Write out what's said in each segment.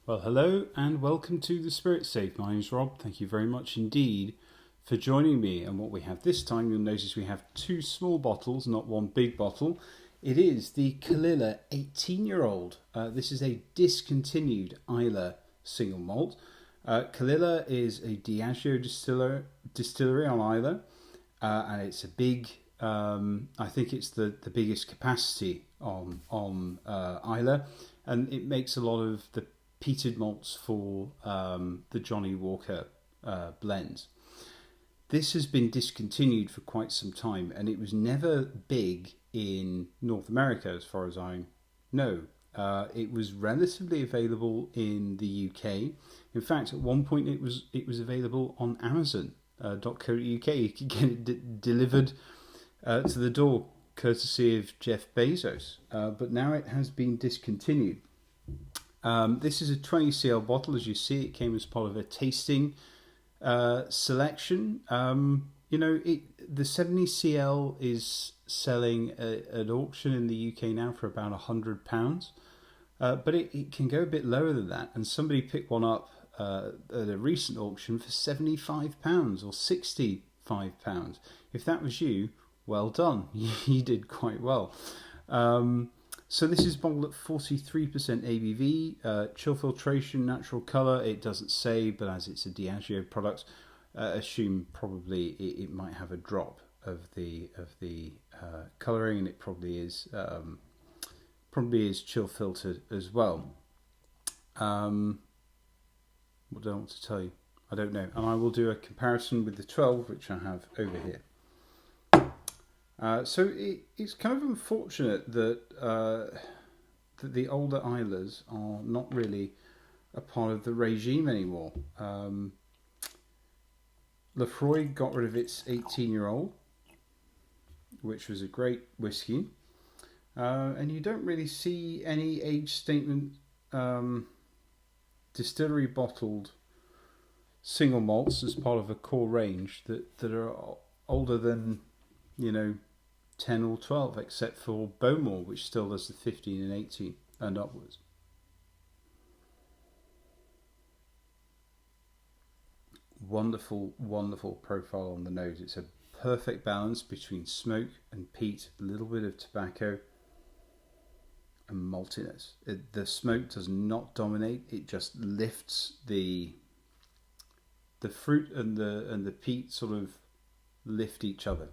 Well, hello and welcome to the Spirit Safe. My name's Rob. Thank you very much indeed for joining me. And what we have this time, you'll notice we have two small bottles, not one big bottle. It is the Caol Ila 18-year-old. This is a discontinued Islay single malt. Caol Ila is a Diageo distillery on Islay, and it's a big. I think it's the biggest capacity on Islay, and it makes a lot of the peated malts for the Johnny Walker blends. This has been discontinued for quite some time, and it was never big in North America as far as I know. It was relatively available in the UK. In fact, at one point it was available on Amazon.co.uk. You could get it delivered to the door, courtesy of Jeff Bezos. But now it has been discontinued. This is a 20cl bottle. As you see, it came as part of a tasting selection. The 70cl is selling at auction in the UK now for about £100, but it can go a bit lower than that. And somebody picked one up at a recent auction for £75 or £65. If that was you, well done. You did quite well. So this is bottled at 43% ABV, chill filtration, natural colour. It doesn't say, but as it's a Diageo product, assume probably it might have a drop of the colouring, and it probably is chill filtered as well. What do I want to tell you? I don't know, and I will do a comparison with the 12, which I have over here. So it's kind of unfortunate that the older Islas are not really a part of the regime anymore. Lefroy got rid of its 18-year-old, which was a great whiskey, and you don't really see any age statement distillery bottled single malts as part of a core range that are older than 10 or 12, except for Bowmore, which still does the 15 and 18 and upwards. Wonderful, wonderful profile on the nose. It's a perfect balance between smoke and peat, a little bit of tobacco and maltiness. The smoke does not dominate. It just lifts the fruit and the peat sort of lift each other.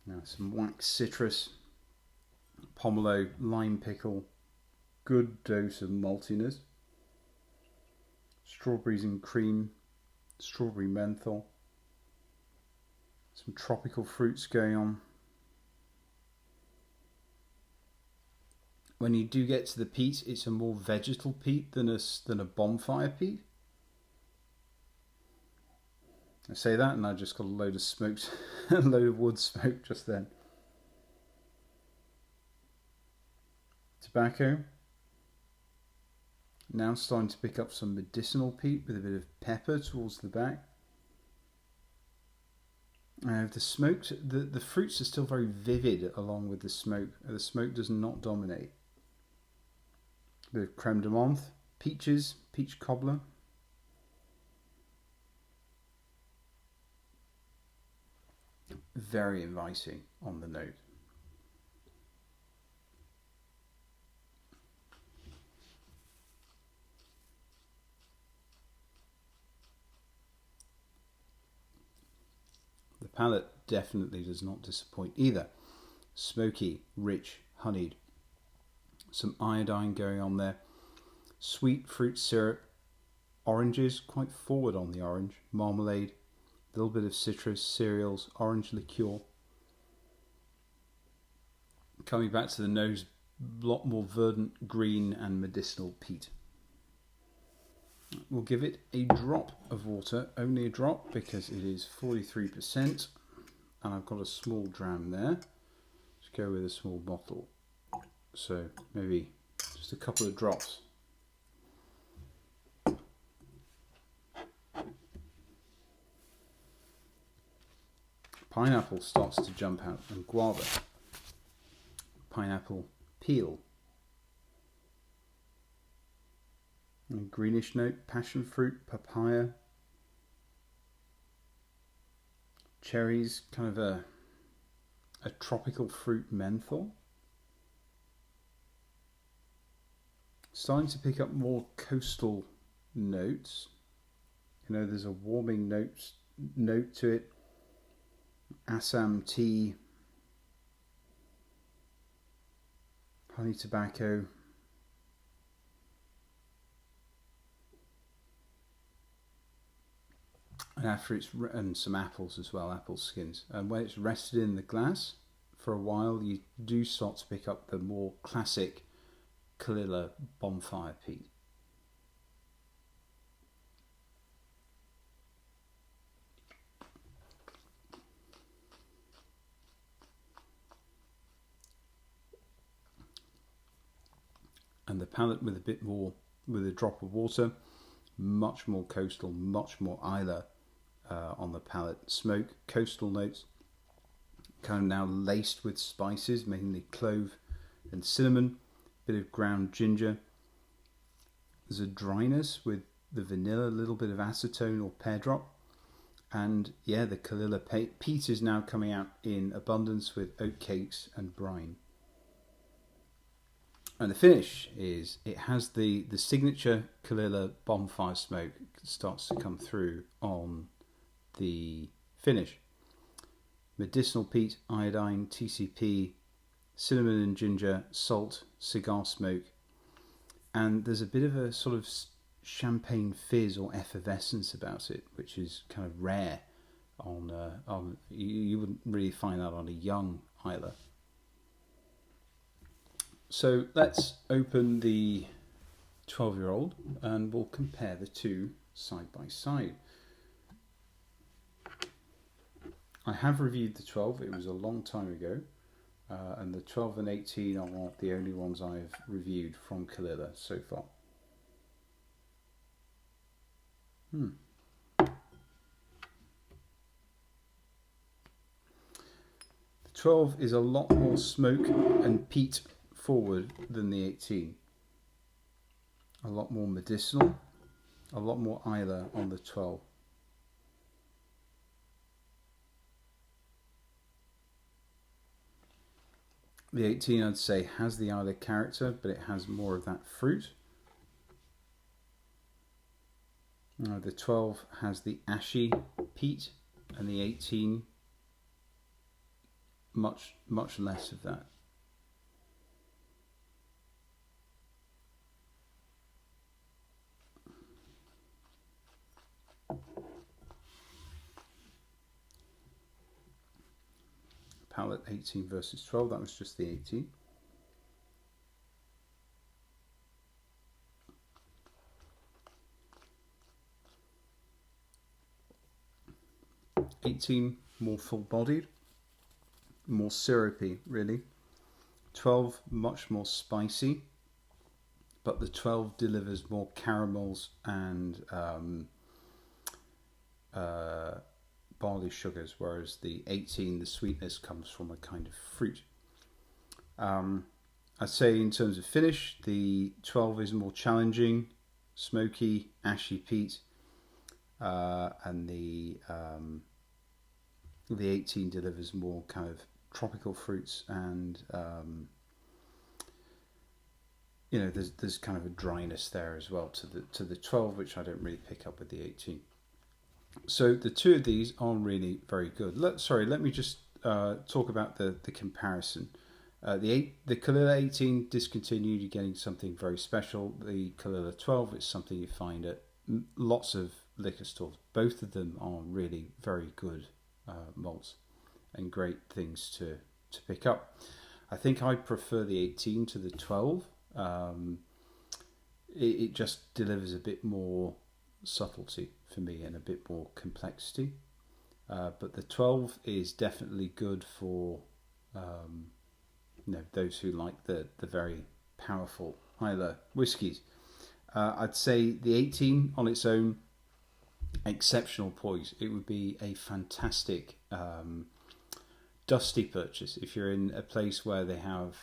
Now some wax citrus, pomelo, lime pickle, good dose of maltiness, strawberries and cream, strawberry menthol, some tropical fruits going on. When you do get to the peat, it's a more vegetal peat than a bonfire peat. I say that and I just got a load of smoked, a load of wood smoke just then. Tobacco. Now starting to pick up some medicinal peat with a bit of pepper towards the back. The smoked, the fruits are still very vivid along with the smoke. The smoke does not dominate. A bit of creme de menthe, peaches, peach cobbler. Very inviting on the nose. The palate definitely does not disappoint either. Smoky, rich, honeyed. Some iodine going on there. Sweet fruit syrup. Oranges, quite forward on the orange. Marmalade. A little bit of citrus, cereals, orange liqueur. Coming back to the nose, a lot more verdant green and medicinal peat. We'll give it a drop of water, only a drop because it is 43%, and I've got a small dram there. Let's go with a small bottle, so maybe just a couple of drops. Pineapple starts to jump out, and guava. Pineapple, peel. And greenish note, passion fruit, papaya, cherries, kind of a tropical fruit menthol. Starting to pick up more coastal notes. You know, there's a warming note to it. Assam tea, honey tobacco. And some apples as well, apple skins. And when it's rested in the glass for a while, you do start to pick up the more classic Caol Ila bonfire peat. And the palate with a drop of water, much more coastal, much more Islay on the palate. Smoke, coastal notes, kind of now laced with spices, mainly clove and cinnamon, bit of ground ginger. There's a dryness with the vanilla, a little bit of acetone or pear drop. And yeah, the Caol Ila peat is now coming out in abundance with oat cakes and brine. And the finish is, it has the signature Caol Ila bonfire smoke starts to come through on the finish. Medicinal peat, iodine, TCP, cinnamon and ginger, salt, cigar smoke. And there's a bit of a sort of champagne fizz or effervescence about it, which is kind of rare on you wouldn't really find that on a young Islay. So let's open the 12-year-old and we'll compare the two side by side. I have reviewed the 12, it was a long time ago, and the 12 and 18 are the only ones I've reviewed from Caol Ila so far. The 12 is a lot more smoke and peat forward than the 18. A lot more medicinal, a lot more Islay on the 12. The 18, I'd say, has the Islay character, but it has more of that fruit. The 12 has the ashy peat, and the 18 much less of that. Palette 18 versus 12, that was just the 18. More full-bodied, more syrupy, really. 12 much more spicy, but the 12 delivers more caramels and barley sugars, whereas the 18, the sweetness comes from a kind of fruit. I'd say in terms of finish, the 12 is more challenging, smoky, ashy peat, and the 18 delivers more kind of tropical fruits and there's kind of a dryness there as well to the 12, which I don't really pick up with the 18. So the two of these are really very good. Let me just talk about the comparison. The Caol Ila 18 discontinued, you're getting something very special. The Caol Ila 12 is something you find at lots of liquor stores. Both of them are really very good malts and great things to pick up. I think I prefer the 18 to the 12. It just delivers a bit more subtlety for me and a bit more complexity. But the 12 is definitely good for those who like the very powerful Islay whiskies. I'd say the 18 on its own, exceptional poise. It would be a fantastic dusty purchase. If you're in a place where they have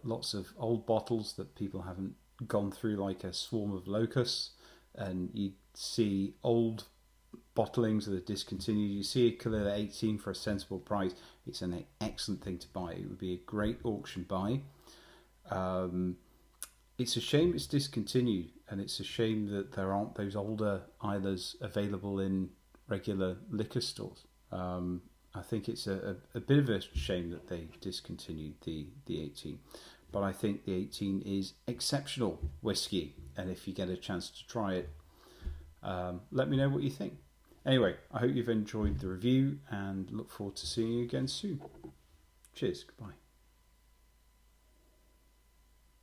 lots of old bottles that people haven't gone through like a swarm of locusts, and you see old bottlings that are discontinued, you see a Caol Ila 18 for a sensible price, it's an excellent thing to buy. It would be a great auction buy. It's a shame it's discontinued, and it's a shame that there aren't those older Islas available in regular liquor stores. I think it's a bit of a shame that they discontinued the 18, but I think the 18 is exceptional whiskey, and if you get a chance to try it, let me know what you think. Anyway, I hope you've enjoyed the review and look forward to seeing you again soon. Cheers, goodbye.